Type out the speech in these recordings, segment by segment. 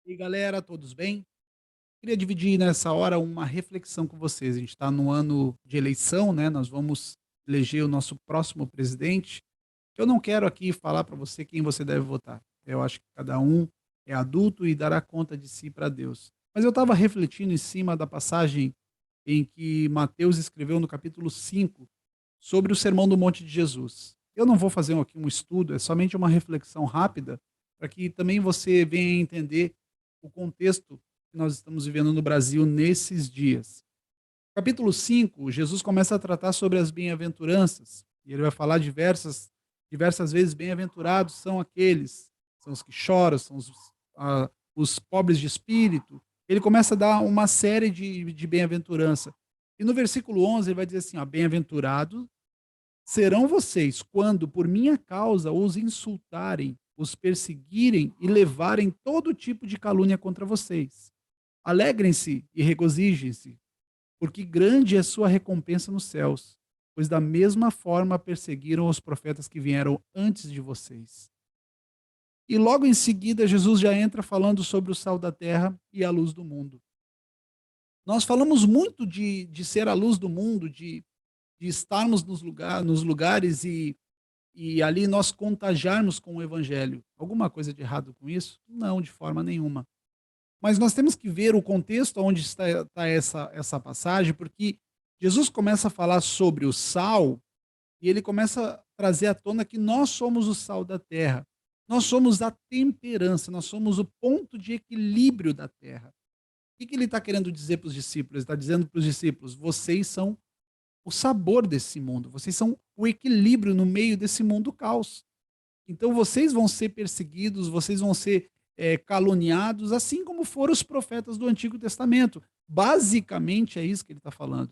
E aí, galera, todos bem? Queria dividir nessa hora uma reflexão com vocês. A gente está no ano de eleição, né? Nós vamos eleger o nosso próximo presidente. Eu não quero aqui falar para você quem você deve votar. Eu acho que cada um é adulto e dará conta de si para Deus. Mas eu estava refletindo em cima da passagem em que Mateus escreveu no capítulo 5 sobre o Sermão do Monte de Jesus. Eu não vou fazer aqui um estudo, é somente uma reflexão rápida para que também você venha entender o contexto que nós estamos vivendo no Brasil nesses dias. Capítulo 5, Jesus começa a tratar sobre as bem-aventuranças, e ele vai falar diversas vezes: bem-aventurados são aqueles, são os que choram, são os pobres de espírito. Ele começa a dar uma série de bem-aventurança. E no versículo 11 ele vai dizer assim, ó: bem-aventurados serão vocês quando por minha causa os insultarem, os perseguirem e levarem todo tipo de calúnia contra vocês. Alegrem-se e regozijem-se, porque grande é sua recompensa nos céus, pois da mesma forma perseguiram os profetas que vieram antes de vocês. E logo em seguida, Jesus já entra falando sobre o sal da terra e a luz do mundo. Nós falamos muito de ser a luz do mundo, de estarmos nos lugares e ali nós contagiarmos com o evangelho. Alguma coisa de errado com isso? Não, de forma nenhuma. Mas nós temos que ver o contexto onde está essa passagem, porque Jesus começa a falar sobre o sal e ele começa a trazer à tona que nós somos o sal da terra. Nós somos a temperança, nós somos o ponto de equilíbrio da terra. O que ele está querendo dizer para os discípulos? Ele está dizendo para os discípulos: vocês são o sabor desse mundo, vocês são o equilíbrio no meio desse mundo caos. Então vocês vão ser perseguidos, vocês vão ser caluniados, assim como foram os profetas do Antigo Testamento. Basicamente é isso que ele está falando.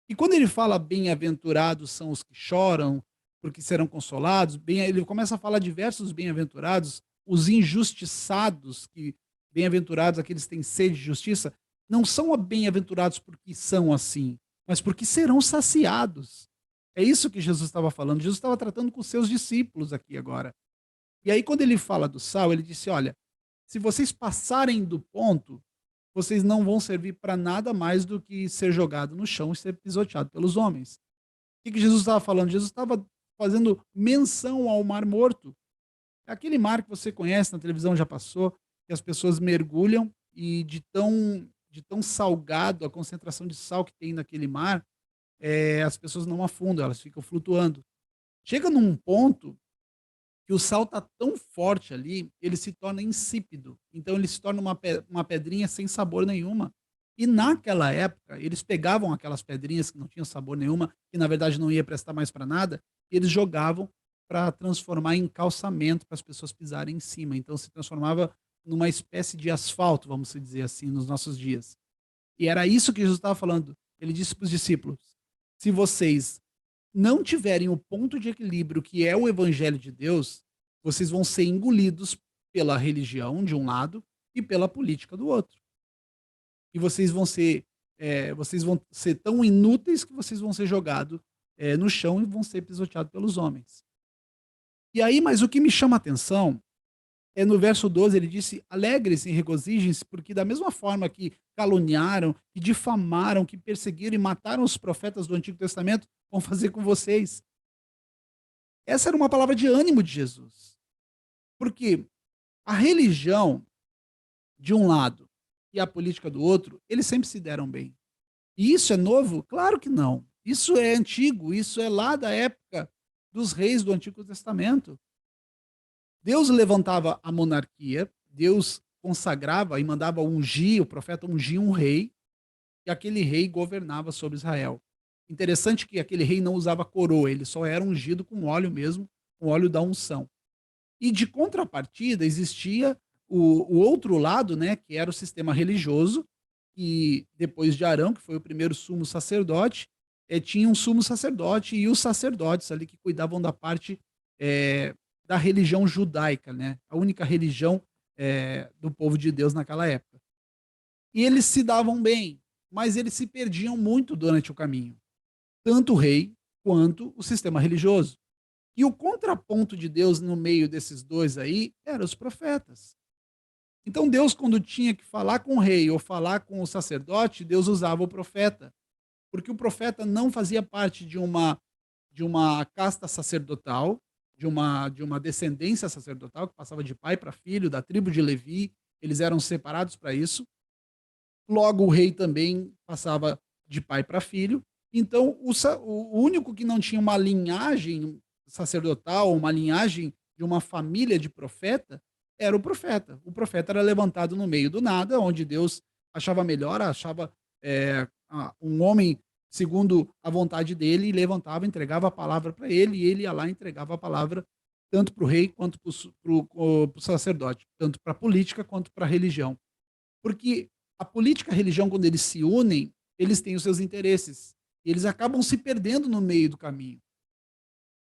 E quando ele fala bem-aventurados são os que choram, porque serão consolados, ele começa a falar diversos bem-aventurados, os injustiçados, que bem-aventurados aqueles que têm sede de justiça, não são bem-aventurados porque são assim, mas porque serão saciados. É isso que Jesus estava falando. Jesus estava tratando com seus discípulos aqui agora. E aí, quando ele fala do sal, ele disse: olha, se vocês passarem do ponto, vocês não vão servir para nada mais do que ser jogado no chão e ser pisoteado pelos homens. O que Jesus estava falando? Jesus estava fazendo menção ao Mar Morto. É aquele mar que você conhece, na televisão já passou, que as pessoas mergulham e de tão salgado a concentração de sal que tem naquele mar, as pessoas não afundam, elas ficam flutuando. Chega num ponto que o sal está tão forte ali, ele se torna insípido. Então ele se torna uma pedrinha sem sabor nenhuma. E naquela época, eles pegavam aquelas pedrinhas que não tinham sabor nenhuma, que na verdade não ia prestar mais para nada, e eles jogavam para transformar em calçamento para as pessoas pisarem em cima. Então se transformava numa espécie de asfalto, vamos dizer assim, nos nossos dias. E era isso que Jesus estava falando. Ele disse para os discípulos: se vocês não tiverem o ponto de equilíbrio que é o evangelho de Deus, vocês vão ser engolidos pela religião de um lado e pela política do outro. E vocês vão ser tão inúteis que vocês vão ser jogados no chão e vão ser pisoteados pelos homens. E aí, mas o que me chama a atenção é no verso 12, ele disse: alegre-se e regozijem-se, porque da mesma forma que caluniaram, que difamaram, que perseguiram e mataram os profetas do Antigo Testamento, vão fazer com vocês. Essa era uma palavra de ânimo de Jesus. Porque a religião de um lado e a política do outro, eles sempre se deram bem. E isso é novo? Claro que não. Isso é antigo, isso é lá da época dos reis do Antigo Testamento. Deus levantava a monarquia, Deus consagrava e mandava ungir, o profeta ungir um rei, e aquele rei governava sobre Israel. Interessante que aquele rei não usava coroa, ele só era ungido com óleo mesmo, com óleo da unção. E de contrapartida existia o outro lado, né, que era o sistema religioso, que depois de Arão, que foi o primeiro sumo sacerdote, tinha um sumo sacerdote e os sacerdotes ali que cuidavam da parte eh, da religião judaica, né, a única religião do povo de Deus naquela época. E eles se davam bem, mas eles se perdiam muito durante o caminho, tanto o rei quanto o sistema religioso. E o contraponto de Deus no meio desses dois aí eram os profetas. Então Deus, quando tinha que falar com o rei ou falar com o sacerdote, Deus usava o profeta, porque o profeta não fazia parte de uma casta sacerdotal, de uma descendência sacerdotal que passava de pai para filho, da tribo de Levi, eles eram separados para isso. Logo, o rei também passava de pai para filho. Então, o único que não tinha uma linhagem sacerdotal, uma linhagem de uma família de profeta, era o profeta. O profeta era levantado no meio do nada, onde Deus achava melhor, achava um homem segundo a vontade dele, e levantava, entregava a palavra para ele, e ele ia lá e entregava a palavra tanto para o rei quanto para o sacerdote, tanto para a política quanto para a religião. Porque a política e a religião, quando eles se unem, eles têm os seus interesses. E eles acabam se perdendo no meio do caminho.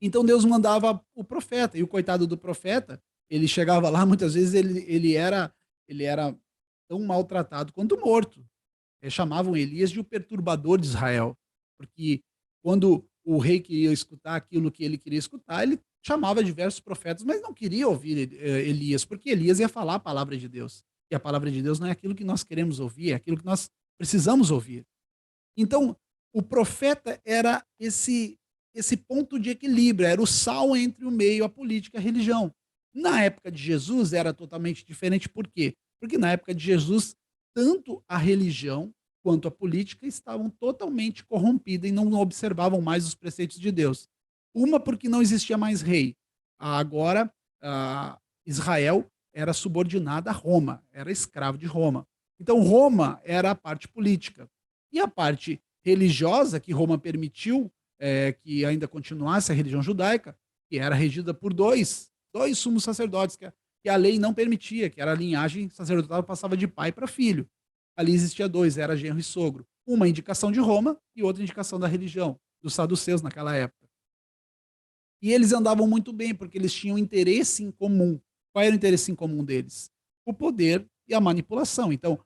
Então Deus mandava o profeta, e o coitado do profeta, ele chegava lá, muitas vezes ele era tão maltratado quanto morto. Chamavam Elias de o perturbador de Israel, porque quando o rei queria escutar aquilo que ele queria escutar, ele chamava diversos profetas, mas não queria ouvir Elias, porque Elias ia falar a palavra de Deus. E a palavra de Deus não é aquilo que nós queremos ouvir, é aquilo que nós precisamos ouvir. Então, o profeta era esse ponto de equilíbrio, era o sal entre o meio, a política e a religião. Na época de Jesus era totalmente diferente, por quê? Porque na época de Jesus, tanto a religião quanto a política estavam totalmente corrompidas e não observavam mais os preceitos de Deus. Uma porque não existia mais rei. Agora, Israel era subordinada a Roma, era escravo de Roma. Então, Roma era a parte política. E a parte religiosa, que Roma permitiu que ainda continuasse a religião judaica, que era regida por dois sumos sacerdotes, que a lei não permitia, que era a linhagem sacerdotal passava de pai para filho. Ali existia dois, era genro e sogro. Uma indicação de Roma e outra indicação da religião, dos saduceus naquela época. E eles andavam muito bem, porque eles tinham interesse em comum. Qual era o interesse em comum deles? O poder e a manipulação. Então,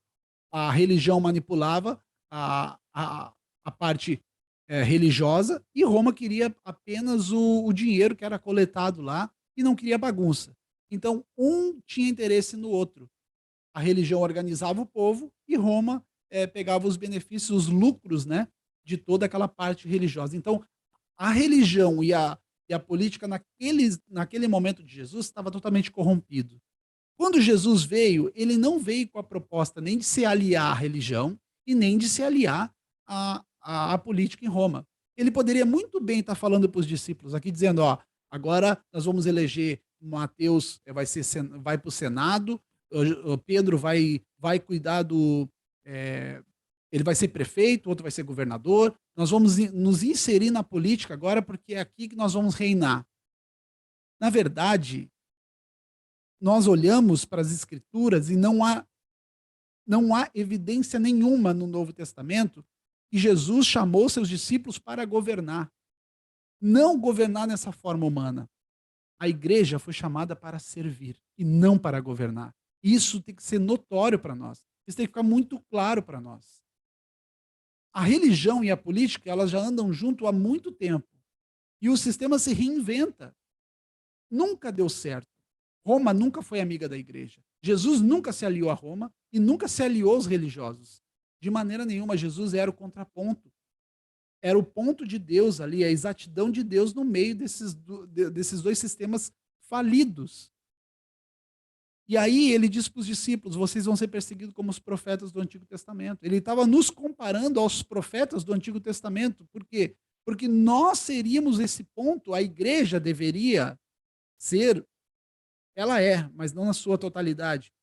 a religião manipulava a parte religiosa, e Roma queria apenas o dinheiro que era coletado lá e não queria bagunça. Então, um tinha interesse no outro. A religião organizava o povo e Roma pegava os benefícios, os lucros, né, de toda aquela parte religiosa. Então, a religião e a política naquele momento de Jesus estava totalmente corrompido. Quando Jesus veio, ele não veio com a proposta nem de se aliar à religião e nem de se aliar à política em Roma. Ele poderia muito bem estar falando para os discípulos aqui, dizendo: ó, agora nós vamos eleger Mateus, vai para o Senado, o Pedro vai cuidar é, ele vai ser prefeito, outro vai ser governador. Nós vamos nos inserir na política agora, porque é aqui que nós vamos reinar. Na verdade, nós olhamos para as escrituras e não há evidência nenhuma no Novo Testamento que Jesus chamou seus discípulos para governar. Não governar nessa forma humana. A igreja foi chamada para servir e não para governar. Isso tem que ser notório para nós. Isso tem que ficar muito claro para nós. A religião e a política, elas já andam junto há muito tempo. E o sistema se reinventa. Nunca deu certo. Roma nunca foi amiga da igreja. Jesus nunca se aliou a Roma e nunca se aliou aos religiosos. De maneira nenhuma, Jesus era o contraponto. Era o ponto de Deus ali, a exatidão de Deus no meio desses dois sistemas falidos. E aí ele diz para os discípulos: vocês vão ser perseguidos como os profetas do Antigo Testamento. Ele estava nos comparando aos profetas do Antigo Testamento. Por quê? Porque nós seríamos esse ponto, a igreja deveria ser, ela é, mas não na sua totalidade.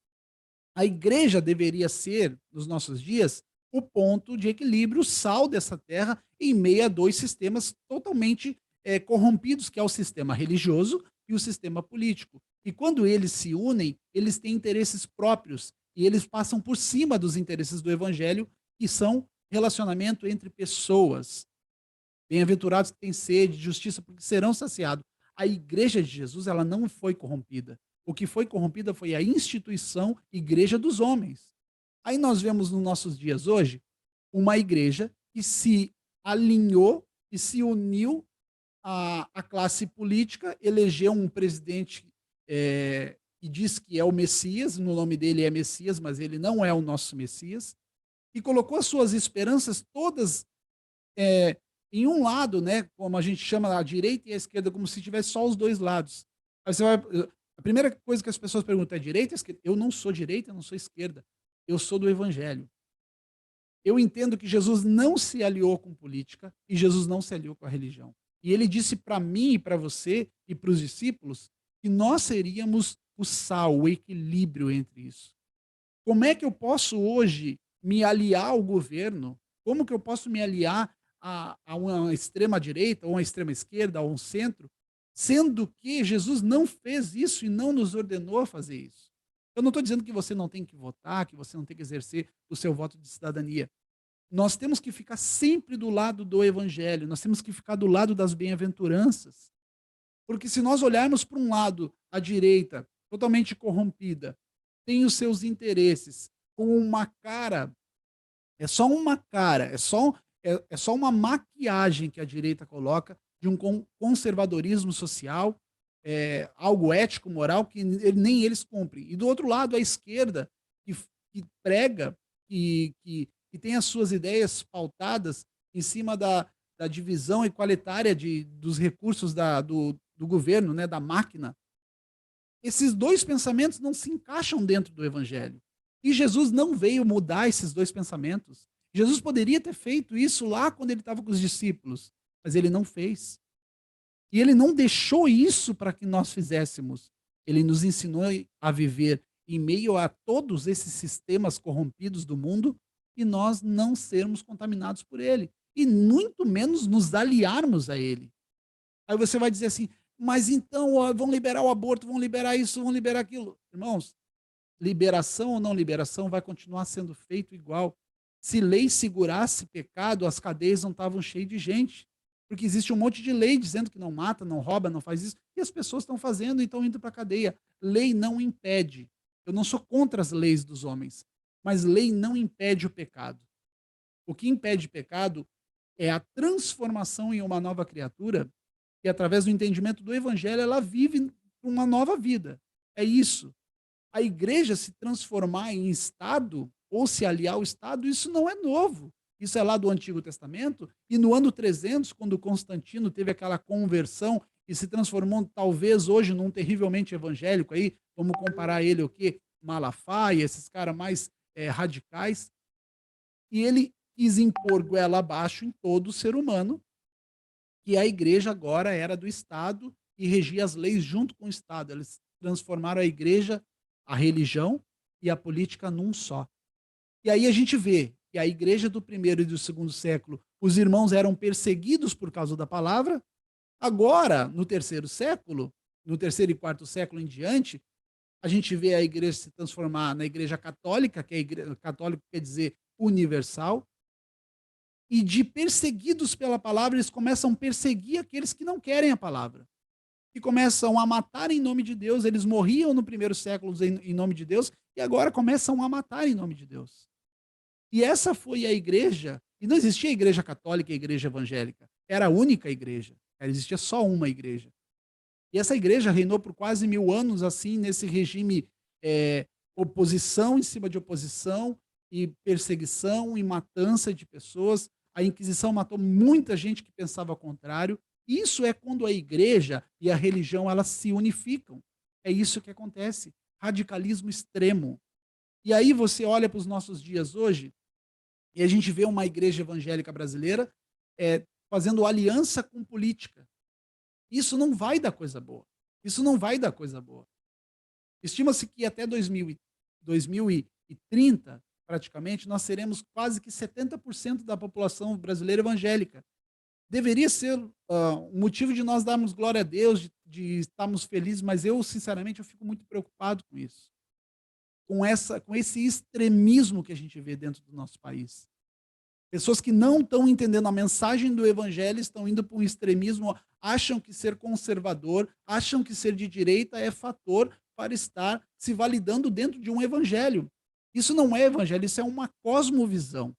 A igreja deveria ser, nos nossos dias, o ponto de equilíbrio, o sal dessa terra, em meio a dois sistemas totalmente corrompidos, que é o sistema religioso e o sistema político. E quando eles se unem, eles têm interesses próprios e eles passam por cima dos interesses do evangelho, que são relacionamento entre pessoas. Bem-aventurados que têm sede de justiça, porque serão saciados. A igreja de Jesus, ela não foi corrompida. O que foi corrompida foi a instituição igreja dos homens. Aí nós vemos nos nossos dias hoje uma igreja que se alinhou e se uniu à classe política, elegeu um presidente e diz que é o Messias, no nome dele é Messias, mas ele não é o nosso Messias, e colocou as suas esperanças todas é, em um lado, né? Como a gente chama a direita e a esquerda, como se tivesse só os dois lados. Aí você vai, a primeira coisa que as pessoas perguntam é direita ou esquerda? Eu não sou direita, eu não sou esquerda. Eu sou do evangelho. Eu entendo que Jesus não se aliou com política e Jesus não se aliou com a religião. E ele disse para mim e para você e para os discípulos que nós seríamos o sal, o equilíbrio entre isso. Como é que eu posso hoje me aliar ao governo? Como que eu posso me aliar a uma extrema direita, ou uma extrema esquerda, ou um centro, sendo que Jesus não fez isso e não nos ordenou a fazer isso? Eu não estou dizendo que você não tem que votar, que você não tem que exercer o seu voto de cidadania. Nós temos que ficar sempre do lado do evangelho, nós temos que ficar do lado das bem-aventuranças. Porque se nós olharmos para um lado, a direita, totalmente corrompida, tem os seus interesses, com uma cara, é só uma cara, é só uma maquiagem que a direita coloca de um conservadorismo social, algo ético, moral, que nem eles cumprem. E do outro lado, a esquerda, que prega, que tem as suas ideias pautadas em cima da divisão igualitária dos recursos do governo, né, da máquina. Esses dois pensamentos não se encaixam dentro do evangelho. E Jesus não veio mudar esses dois pensamentos. Jesus poderia ter feito isso lá quando ele estava com os discípulos, mas ele não fez. E ele não deixou isso para que nós fizéssemos. Ele nos ensinou a viver em meio a todos esses sistemas corrompidos do mundo e nós não sermos contaminados por ele. E muito menos nos aliarmos a ele. Aí você vai dizer assim, mas então ó, vão liberar o aborto, vão liberar isso, vão liberar aquilo. Irmãos, liberação ou não liberação vai continuar sendo feito igual. Se lei segurasse pecado, as cadeias não estavam cheias de gente. Porque existe um monte de lei dizendo que não mata, não rouba, não faz isso. E as pessoas estão fazendo e estão indo para a cadeia. Lei não impede. Eu não sou contra as leis dos homens. Mas lei não impede o pecado. O que impede o pecado é a transformação em uma nova criatura e através do entendimento do evangelho ela vive uma nova vida. É isso. A igreja se transformar em Estado ou se aliar ao Estado, isso não é novo. Isso é lá do Antigo Testamento. E no ano 300, quando Constantino teve aquela conversão e se transformou talvez hoje num terrivelmente evangélico, aí vamos comparar ele o quê? Malafaia, esses caras mais radicais. E ele quis impor goela abaixo em todo ser humano, que a igreja agora era do Estado e regia as leis junto com o Estado. Eles transformaram a igreja, a religião e a política num só. E aí a gente vê que a igreja do primeiro e do segundo século, os irmãos eram perseguidos por causa da palavra. Agora, no terceiro século, no terceiro e quarto século em diante, a gente vê a igreja se transformar na igreja católica, que é a igreja católica quer dizer universal, e de perseguidos pela palavra, eles começam a perseguir aqueles que não querem a palavra. E começam a matar em nome de Deus. Eles morriam no primeiro século em nome de Deus e agora começam a matar em nome de Deus. E essa foi a igreja, e não existia a igreja católica e a igreja evangélica. Era a única igreja. Existia só uma igreja. E essa igreja reinou por quase 1000 anos, assim, nesse regime oposição em cima de oposição, e perseguição e matança de pessoas. A Inquisição matou muita gente que pensava ao contrário. Isso é quando a igreja e a religião elas se unificam. É isso que acontece. Radicalismo extremo. E aí você olha para os nossos dias hoje e a gente vê uma igreja evangélica brasileira fazendo aliança com política. Isso não vai dar coisa boa. Isso não vai dar coisa boa. Estima-se que até 2030, praticamente, nós seremos quase que 70% da população brasileira evangélica. Deveria ser um motivo de nós darmos glória a Deus, de estarmos felizes, mas eu, sinceramente, eu fico muito preocupado com isso. Com esse extremismo que a gente vê dentro do nosso país. Pessoas que não estão entendendo a mensagem do evangelho estão indo para um extremismo, acham que ser conservador, acham que ser de direita é fator para estar se validando dentro de um evangelho. Isso não é evangelho, isso é uma cosmovisão.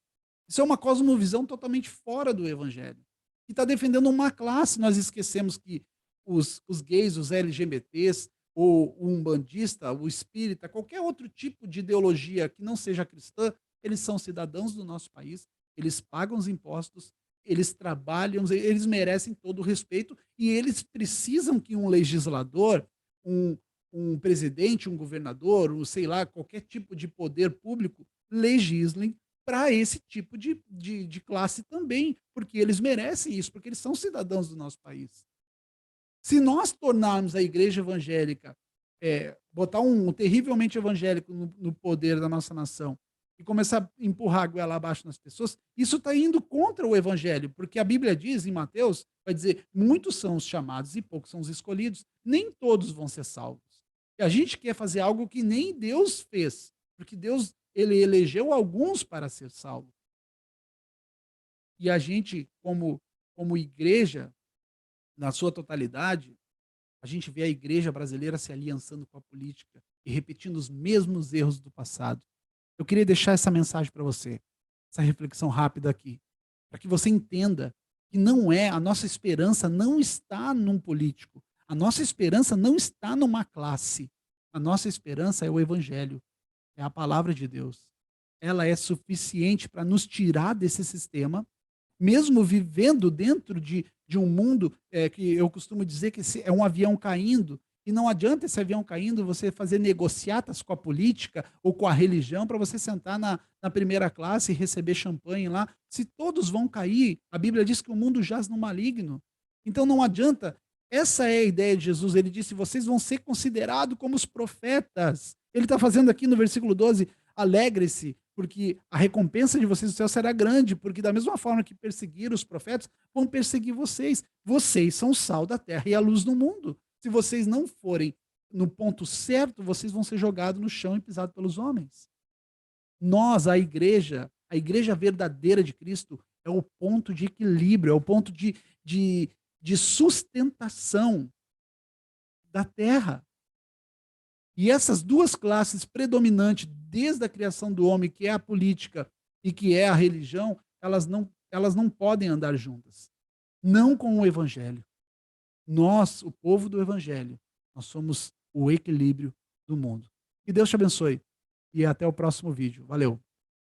Isso é uma cosmovisão totalmente fora do evangelho. Que está defendendo uma classe. Nós esquecemos que os gays, os LGBTs, o umbandista, o espírita, qualquer outro tipo de ideologia que não seja cristã, eles são cidadãos do nosso país, eles pagam os impostos, eles trabalham, eles merecem todo o respeito e eles precisam que um legislador, um, um presidente, um governador, um, sei lá, qualquer tipo de poder público legislem para esse tipo de classe também, porque eles merecem isso, porque eles são cidadãos do nosso país. Se nós tornarmos a igreja evangélica, botar um terrivelmente evangélico no poder da nossa nação e começar a empurrar a goela abaixo nas pessoas, isso está indo contra o evangelho, porque a Bíblia diz em Mateus, vai dizer, muitos são os chamados e poucos são os escolhidos, nem todos vão ser salvos. E a gente quer fazer algo que nem Deus fez, porque Deus ele elegeu alguns para ser salvo. E a gente, como igreja, na sua totalidade, a gente vê a igreja brasileira se aliançando com a política e repetindo os mesmos erros do passado. Eu queria deixar essa mensagem para você, essa reflexão rápida aqui, para que você entenda que não é, a nossa esperança não está num político, a nossa esperança não está numa classe, a nossa esperança é o evangelho, é a palavra de Deus. Ela é suficiente para nos tirar desse sistema mesmo vivendo dentro de um mundo que eu costumo dizer que é um avião caindo, e não adianta esse avião caindo você fazer negociatas com a política ou com a religião para você sentar na primeira classe e receber champanhe lá. Se todos vão cair, a Bíblia diz que o mundo jaz no maligno. Então não adianta. Essa é a ideia de Jesus. Ele disse: vocês vão ser considerados como os profetas. Ele está fazendo aqui no versículo 12: alegre-se, porque a recompensa de vocês no céu será grande, porque da mesma forma que perseguiram os profetas, vão perseguir vocês. Vocês são o sal da terra e a luz do mundo. Se vocês não forem no ponto certo, vocês vão ser jogados no chão e pisados pelos homens. Nós, a igreja verdadeira de Cristo, é o ponto de equilíbrio, é o ponto de sustentação da terra. E essas duas classes predominantes desde a criação do homem, que é a política e que é a religião, elas não podem andar juntas. Não com o evangelho. Nós, o povo do evangelho, nós somos o equilíbrio do mundo. Que Deus te abençoe e até o próximo vídeo. Valeu!